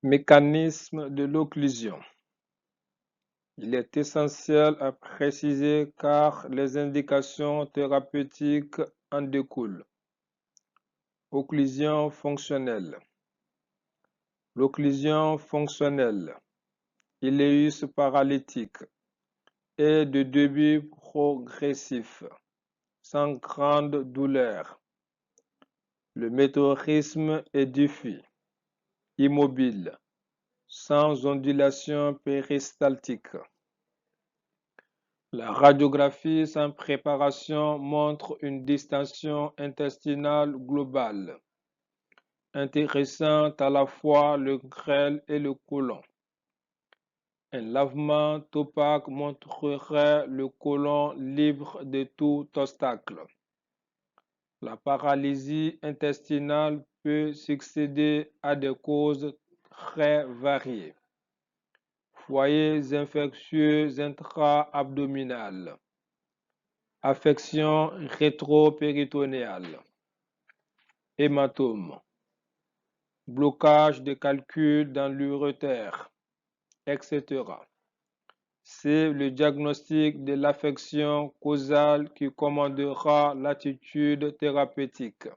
Mécanisme de l'occlusion. Il est essentiel à préciser car les indications thérapeutiques en découlent. Occlusion fonctionnelle. L'occlusion fonctionnelle, ileus paralytique, est de début progressif, sans grande douleur. Le météorisme est diffus, immobile, sans ondulation péristaltique. La radiographie sans préparation montre une distension intestinale globale, intéressant à la fois le grêle et le côlon. Un lavement topaque montrerait le côlon libre de tout obstacle. La paralysie intestinale peut succéder à des causes très variées. Foyers infectieux intra-abdominales, affection rétropéritonéale, hématome, blocage de calcul dans l'urétère, etc. C'est le diagnostic de l'affection causale qui commandera l'attitude thérapeutique.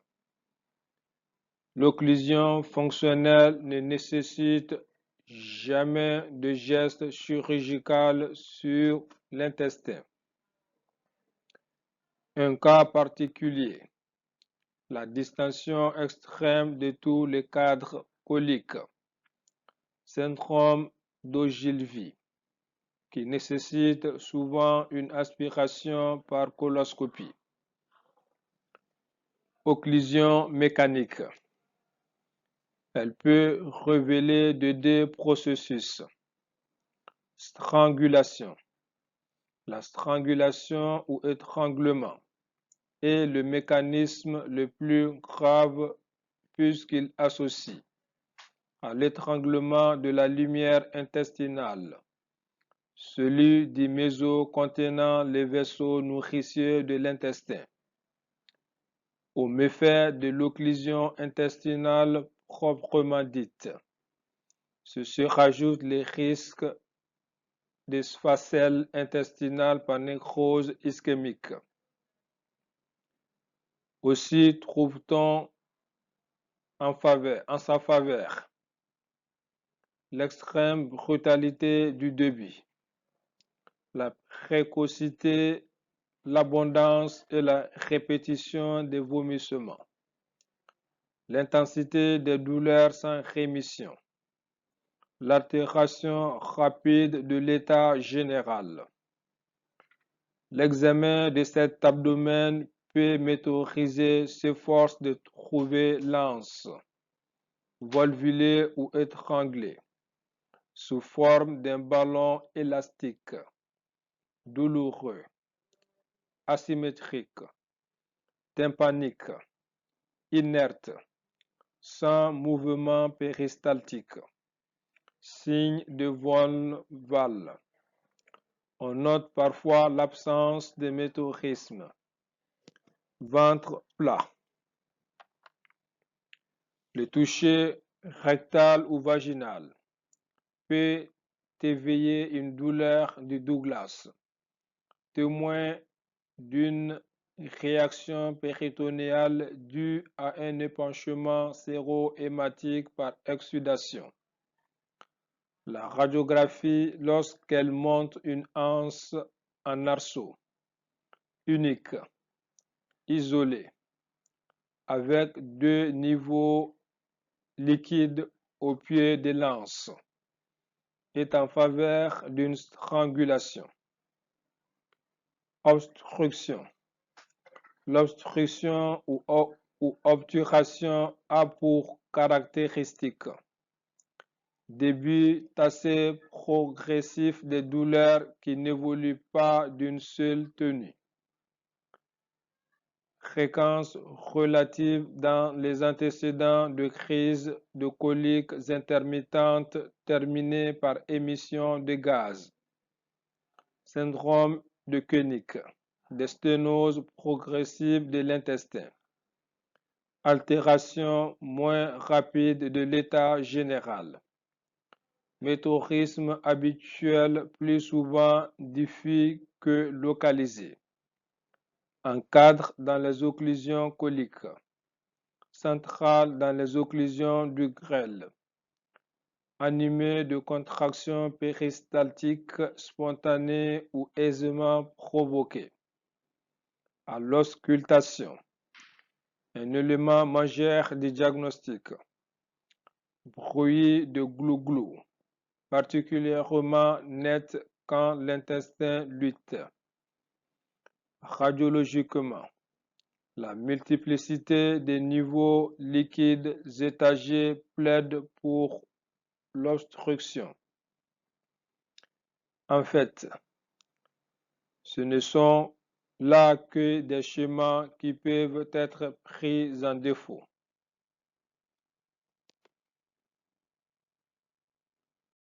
L'occlusion fonctionnelle ne nécessite jamais de geste chirurgical sur l'intestin. Un cas particulier, la distension extrême de tous les cadres coliques, syndrome d'Ogilvie, qui nécessite souvent une aspiration par coloscopie. Occlusion mécanique. Elle peut révéler de deux processus. Strangulation. La strangulation ou étranglement est le mécanisme le plus grave puisqu'il associe à l'étranglement de la lumière intestinale, celui du méso contenant les vaisseaux nourriciers de l'intestin, au méfait de l'occlusion intestinale proprement dite. Se rajoutent les risques de sphancelle intestinale par nécrose ischémique. Aussi trouve-t-on en sa faveur l'extrême brutalité du débit, la précocité, l'abondance et la répétition des vomissements, l'intensité des douleurs sans rémission, l'altération rapide de l'état général. L'examen de cet abdomen peut météoriser s'efforce de trouver l'anse, volvulé ou étranglé, sous forme d'un ballon élastique, douloureux, asymétrique, tympanique, inerte, sans mouvement péristaltique, signe de von Wall. On note parfois l'absence de météorisme. Ventre plat. Le toucher rectal ou vaginal peut éveiller une douleur de Douglas, témoin d'une réaction péritonéale due à un épanchement séro-hématique par exsudation. La radiographie, lorsqu'elle montre une anse en arceau, unique, isolée, avec deux niveaux liquides au pied de l'anse, est en faveur d'une strangulation. Obstruction. L'obstruction ou obturation a pour caractéristique début assez progressif des douleurs qui n'évoluent pas d'une seule tenue. Fréquence relative dans les antécédents de crises de coliques intermittentes terminées par émission de gaz. Syndrome de Koenig, des sténoses progressives de l'intestin. Altération moins rapide de l'état général. métaurisme habituel plus souvent diffus que localisé, encadre dans les occlusions coliques, central dans les occlusions du grêle, animé de contractions péristaltiques spontanées ou aisément provoquées, à l'auscultation, un élément majeur du diagnostic, bruit de glou-glou, particulièrement net quand l'intestin lutte. Radiologiquement, la multiplicité des niveaux liquides étagés plaide pour l'obstruction. En fait, ce ne sont là que des schémas qui peuvent être pris en défaut.